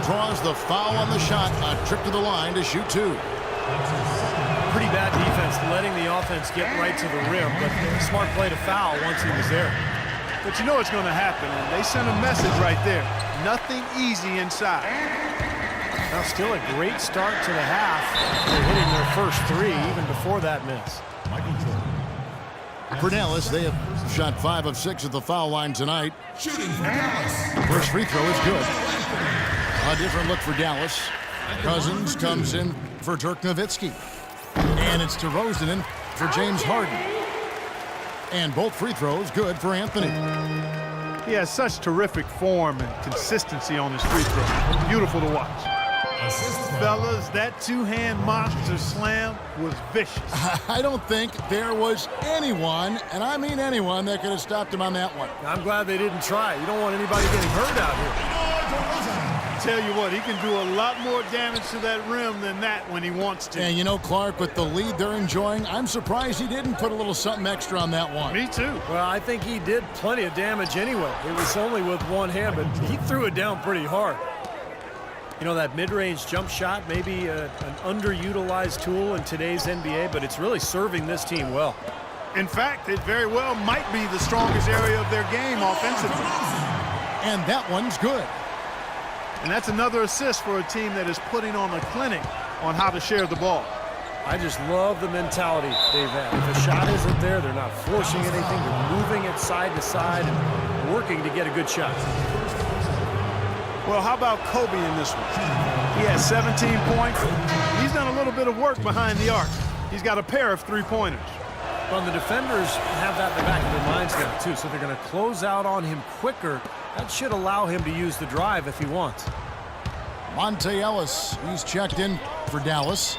draws the foul on the shot. A trip to the line to shoot two. Pretty bad defense, letting the offense get right to the rim, but a smart play to foul once he was there. But you know what's going to happen, and they sent a message right there. Nothing easy inside. Now still a great start to the half. They're hitting their first three even before that miss. For Dallas, they have shot 5 of 6 at the foul line tonight. Shooting for Dallas. First free throw is good. A different look for Dallas. Cousins comes in for Dirk Nowitzki. And it's DeRozan in for James Harden. And both free throws good for Anthony. He has such terrific form and consistency on his free throw. Beautiful to watch. Fellas, that two-hand monster slam was vicious. I don't think there was anyone, and I mean anyone, that could have stopped him on that one. I'm glad they didn't try. You don't want anybody getting hurt out here. Tell you what, he can do a lot more damage to that rim than that when he wants to. And you know, Clark, with the lead they're enjoying, I'm surprised he didn't put a little something extra on that one. Me too. Well, I think he did plenty of damage anyway. It was only with one hand, but he threw it down pretty hard. You know, that mid-range jump shot, maybe an underutilized tool in today's NBA, but it's really serving this team well. In fact, it very well might be the strongest area of their game offensively. And that one's good. And that's another assist for a team that is putting on a clinic on how to share the ball. I just love the mentality they've had. If a shot isn't there, they're not forcing anything. They're moving it side to side and working to get a good shot. Well, how about Kobe in this one? He has 17 points. He's done a little bit of work behind the arc. He's got a pair of three-pointers. Well, the defenders have that in the back of their minds now, too, so they're going to close out on him quicker. That should allow him to use the drive if he wants. Monte Ellis, he's checked in for Dallas.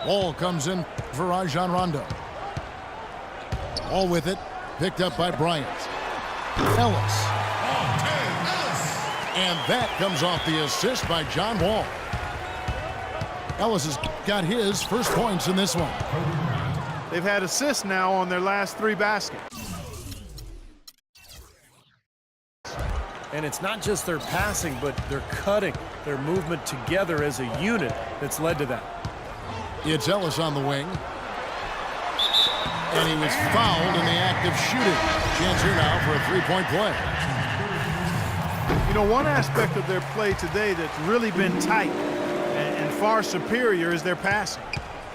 Wall comes in for Rajon Rondo. All with it, picked up by Bryant. Ellis. And that comes off the assist by John Wall. Ellis has got his first points in this one. They've had assists now on their last 3 baskets. And it's not just their passing, but their cutting, their movement together as a unit that's led to that. It's Ellis on the wing. And he was fouled in the act of shooting. Chance here now for a three-point play. You know, one aspect of their play today that's really been tight and far superior is their passing.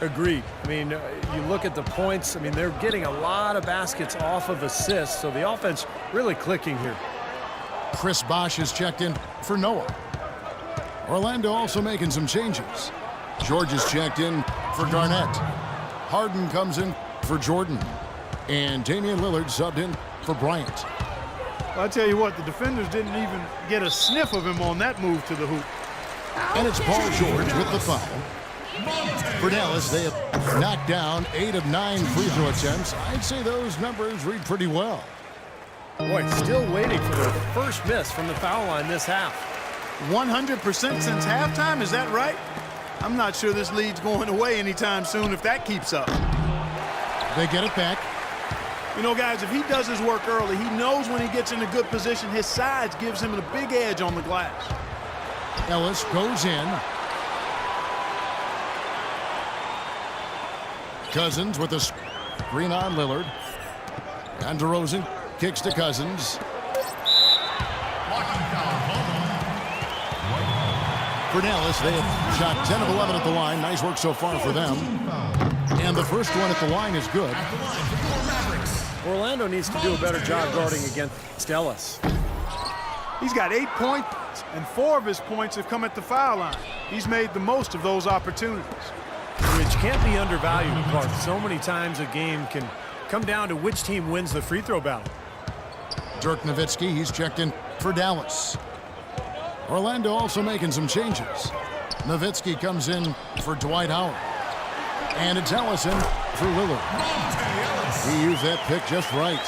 Agreed. I mean, you look at the points. I mean, they're getting a lot of baskets off of assists, so the offense really clicking here. Chris Bosh is checked in for Noah. Orlando also making some changes. George is checked in for Garnett. Harden comes in for Jordan. And Damian Lillard subbed in for Bryant. Well, I tell you what, the defenders didn't even get a sniff of him on that move to the hoop. And it's Paul George with the foul. For Dallas, they have knocked down 8 of 9 free throw attempts. I'd say those numbers read pretty well. Boy, still waiting for their first miss from the foul line this half. 100% since halftime, is that right? I'm not sure this lead's going away anytime soon if that keeps up. They get it back. You know, guys, if he does his work early, he knows when he gets in a good position, his size gives him a big edge on the glass. Ellis goes in. Cousins with a screen on Lillard. And DeRozan kicks to Cousins. For Dallas, they have shot 10 of 11 at the line. Nice work so far for them. And the first one at the line is good. Orlando needs to do a better job guarding against Ellis. He's got 8 points, and 4 of his points have come at the foul line. He's made the most of those opportunities. Which can't be undervalued, Clark. So many times a game can come down to which team wins the free throw battle. Dirk Nowitzki, he's checked in for Dallas. Orlando also making some changes. Nowitzki comes in for Dwight Howard. And it's Ellis in for Lillard. He used that pick just right.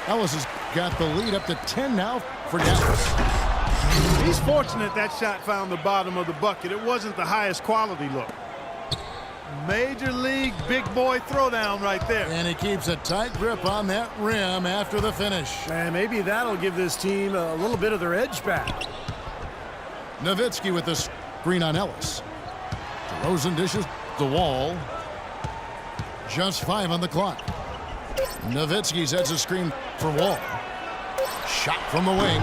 Ellis has got the lead up to 10 now for Dallas. He's fortunate that shot found the bottom of the bucket. It wasn't the highest quality look. Major league big boy throwdown right there. And he keeps a tight grip on that rim after the finish. And maybe that'll give this team a little bit of their edge back. Nowitzki with the screen on Ellis. DeRozan dishes the wall. Just 5 on the clock. Nowitzki sets a screen for Wall. Shot from the wing.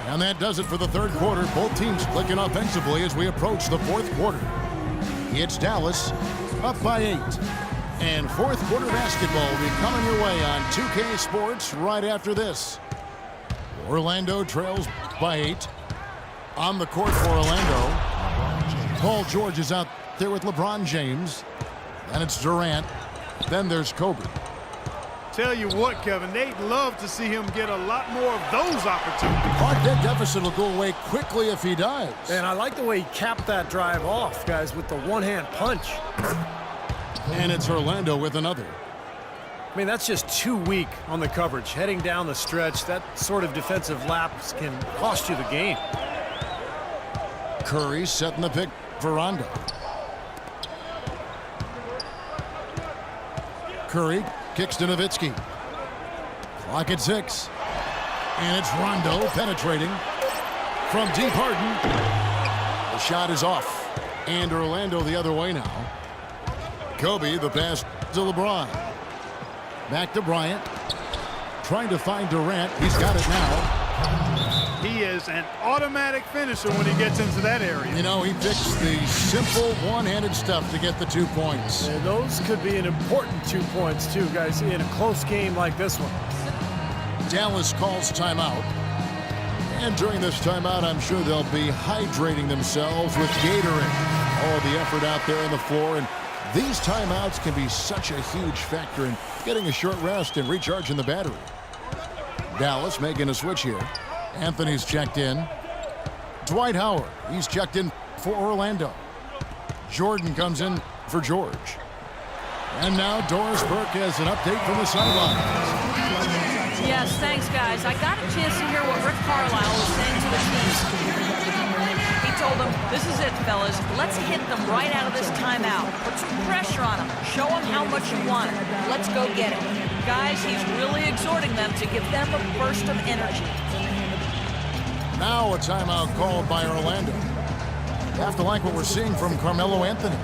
And that does it for the third quarter. Both teams clicking offensively as we approach the fourth quarter. It's Dallas up by 8. And fourth quarter basketball will be coming your way on 2K Sports right after this. Orlando trails by 8. On the court for Orlando, Paul George is out there with LeBron James. Then it's Durant. Then there's Kobe. Tell you what, Kevin, they'd love to see him get a lot more of those opportunities. But that deficit will go away quickly if he does. And I like the way he capped that drive off, guys, with the one-hand punch. And it's Orlando with another. I mean, that's just too weak on the coverage. Heading down the stretch, that sort of defensive lapse can cost you the game. Curry setting the pick for Rondo. Curry kicks to Nowitzki. Clock at 6. And it's Rondo penetrating from deep Harden. The shot is off. And Orlando the other way now. Kobe, the pass to LeBron. Back to Bryant. Trying to find Durant. He's got it now. He is an automatic finisher when he gets into that area. You know, he picks the simple one-handed stuff to get the 2 points. And those could be an important 2 points, too, guys, in a close game like this one. Dallas calls timeout. And during this timeout, I'm sure they'll be hydrating themselves with Gatorade. All the effort out there on the floor. And these timeouts can be such a huge factor in getting a short rest and recharging the battery. Dallas making a switch here. Anthony's checked in. Dwight Howard, he's checked in for Orlando. Jordan comes in for George. And now Doris Burke has an update from the sidelines. Yes, thanks, guys. I got a chance to hear what Rick Carlisle was saying to the team. He told them, this is it, fellas. Let's hit them right out of this timeout. Put some pressure on them. Show them how much you want it. Let's go get it. Guys, he's really exhorting them to give them a burst of energy. Now a timeout called by Orlando. Have to like what we're seeing from Carmelo Anthony.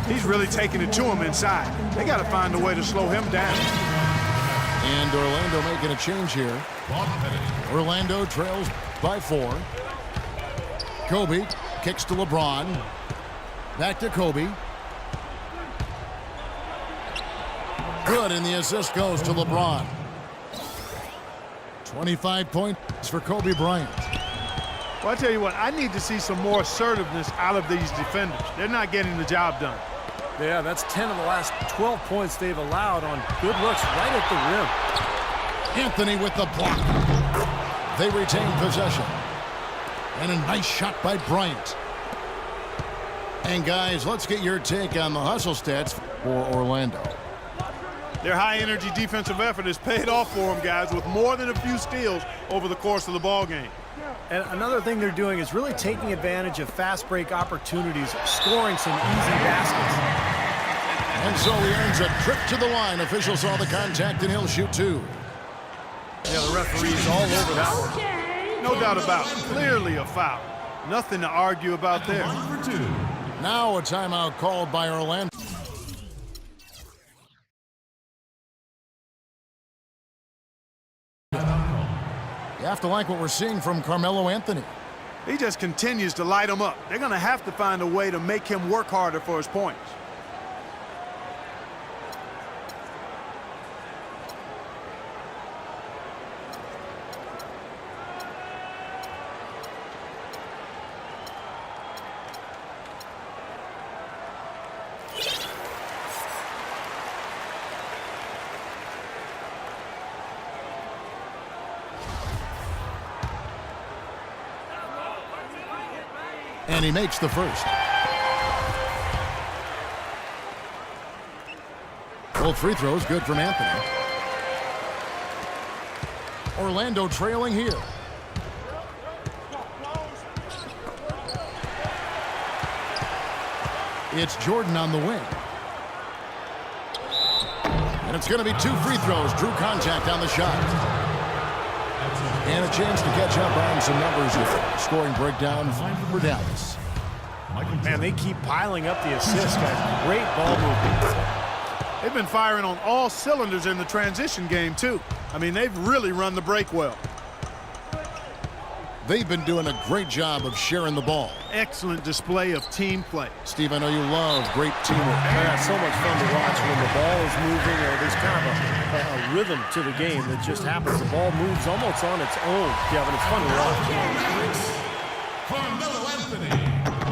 He's really taking it to him inside. They got to find a way to slow him down. And Orlando making a change here. Orlando trails by 4. Kobe kicks to LeBron. Back to Kobe. Good, and the assist goes to LeBron. 25 points for Kobe Bryant. Well, I tell you what, I need to see some more assertiveness out of these defenders. They're not getting the job done. Yeah, that's 10 of the last 12 points they've allowed on good looks right at the rim. Anthony with the block. They retain possession. And a nice shot by Bryant. And guys, let's get your take on the hustle stats for Orlando. Their high-energy defensive effort has paid off for them, guys, with more than a few steals over the course of the ball game. And another thing they're doing is really taking advantage of fast break opportunities, scoring some easy baskets. And so he earns a trip to the line. Official saw the contact, and he'll shoot 2. Yeah, the referee's all over that one. No doubt about it. Clearly a foul. Nothing to argue about there. Now a timeout called by Orlando. You have to like what we're seeing from Carmelo Anthony. He just continues to light them up. They're going to have to find a way to make him work harder for his points. And he makes the first. Both free throws good from Anthony. Orlando trailing here. It's Jordan on the wing. And it's going to be 2 free throws. Drew contact on the shot. And a chance to catch up on some numbers here. Scoring breakdown for Dallas. Man, they keep piling up the assists, guys. Great ball movement. They've been firing on all cylinders in the transition game, too. I mean, they've really run the break well. They've been doing a great job of sharing the ball. Excellent display of team play. Steve, I know you love great teamwork. Yeah, so much fun to watch when the ball is moving, or there's kind of a rhythm to the game that just happens. The ball moves almost on its own, Kevin. It's fun to watch.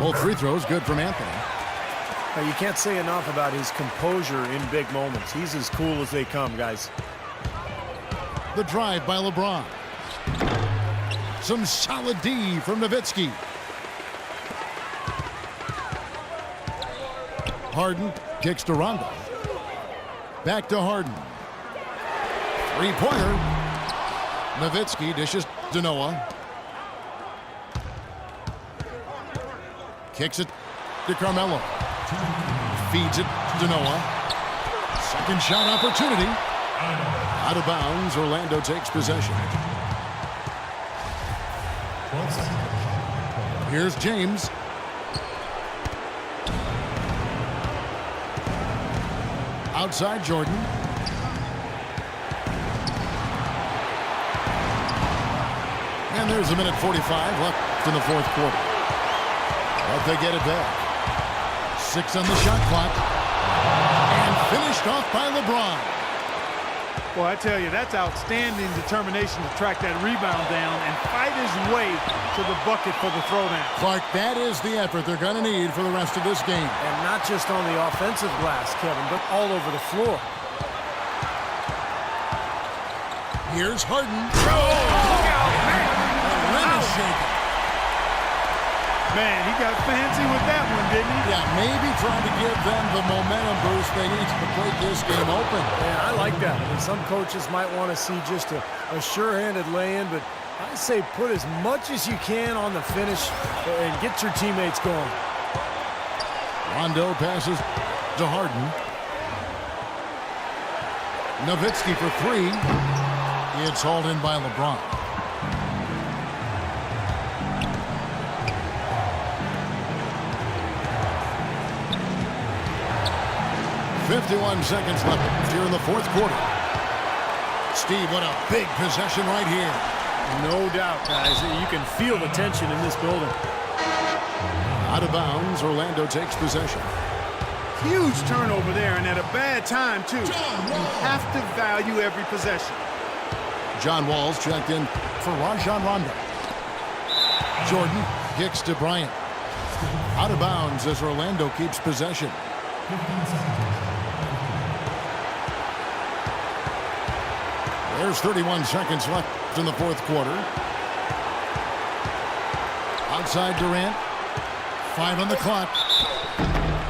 Both free throws good from Anthony. Now, you can't say enough about his composure in big moments. He's as cool as they come, guys. The drive by LeBron. Some solid D from Nowitzki. Harden kicks to Rondo. Back to Harden. Three-pointer. Nowitzki dishes to Noah. Kicks it to Carmelo. Feeds it to Noah. Second shot opportunity. Out of bounds, Orlando takes possession. Here's James. Outside Jordan. And there's a minute 45 left in the fourth quarter. But they get it back. 6 on the shot clock. And finished off by LeBron. Well, I tell you, that's outstanding determination to track that rebound down and fight his way to the bucket for the throwdown. Clark, that is the effort they're going to need for the rest of this game. And not just on the offensive glass, Kevin, but all over the floor. Here's Harden. Oh, look out, man. Lemon shaker. Man, he got fancy with that one, didn't he? Yeah, maybe trying to give them the momentum boost they need to break this game open. Man, I like that. I mean, some coaches might want to see just a sure-handed lay-in, but I say put as much as you can on the finish and get your teammates going. Rondo passes to Harden. Nowitzki for 3. It's hauled in by LeBron. 51 seconds left here in the fourth quarter. Steve, what a big possession right here. No doubt, guys. You can feel the tension in this building. Out of bounds, Orlando takes possession. Huge turnover there, and at a bad time, too. You have to value every possession. John Wall's checked in for Rajon Rondo. Jordan kicks to Bryant. Out of bounds as Orlando keeps possession. There's 31 seconds left in the fourth quarter. Outside Durant. 5 on the clock.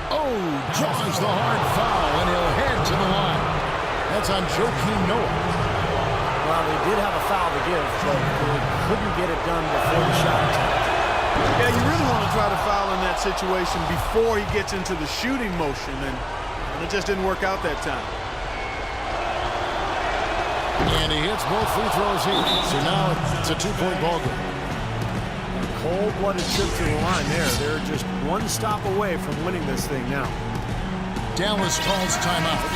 Oh, draws the hard foul, and he'll head to the line. That's on Joakim Noah. Well, they did have a foul to give, but they couldn't get it done before the shot attempt. Yeah, you really want to try to foul in that situation before he gets into the shooting motion, and it just didn't work out that time. And he hits both free throws here. So now it's a 2-point ball game. Cold-blooded trip to the line there. They're just one stop away from winning this thing now. Dallas calls timeout.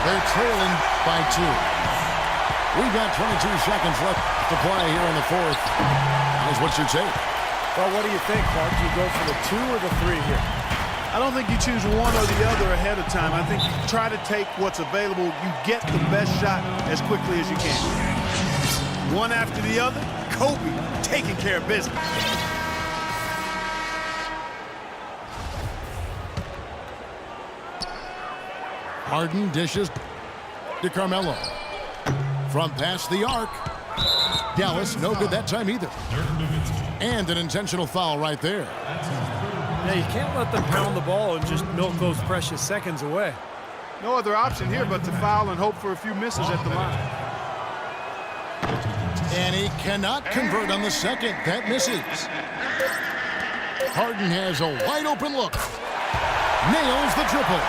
They're trailing by 2. We've got 22 seconds left to play here in the fourth. What's your take? Well, what do you think, Clark? Do you go for the 2 or the 3 here? I don't think you choose one or the other ahead of time. I think you try to take what's available. You get the best shot as quickly as you can. One after the other, Kobe taking care of business. Harden dishes to Carmelo. From past the arc. Dallas, no good that time either. And an intentional foul right there. Yeah, you can't let them pound the ball and just milk those precious seconds away. No other option here but to foul and hope for a few misses at the line. And he cannot convert on the second. That misses. Harden has a wide open look. Nails the triple.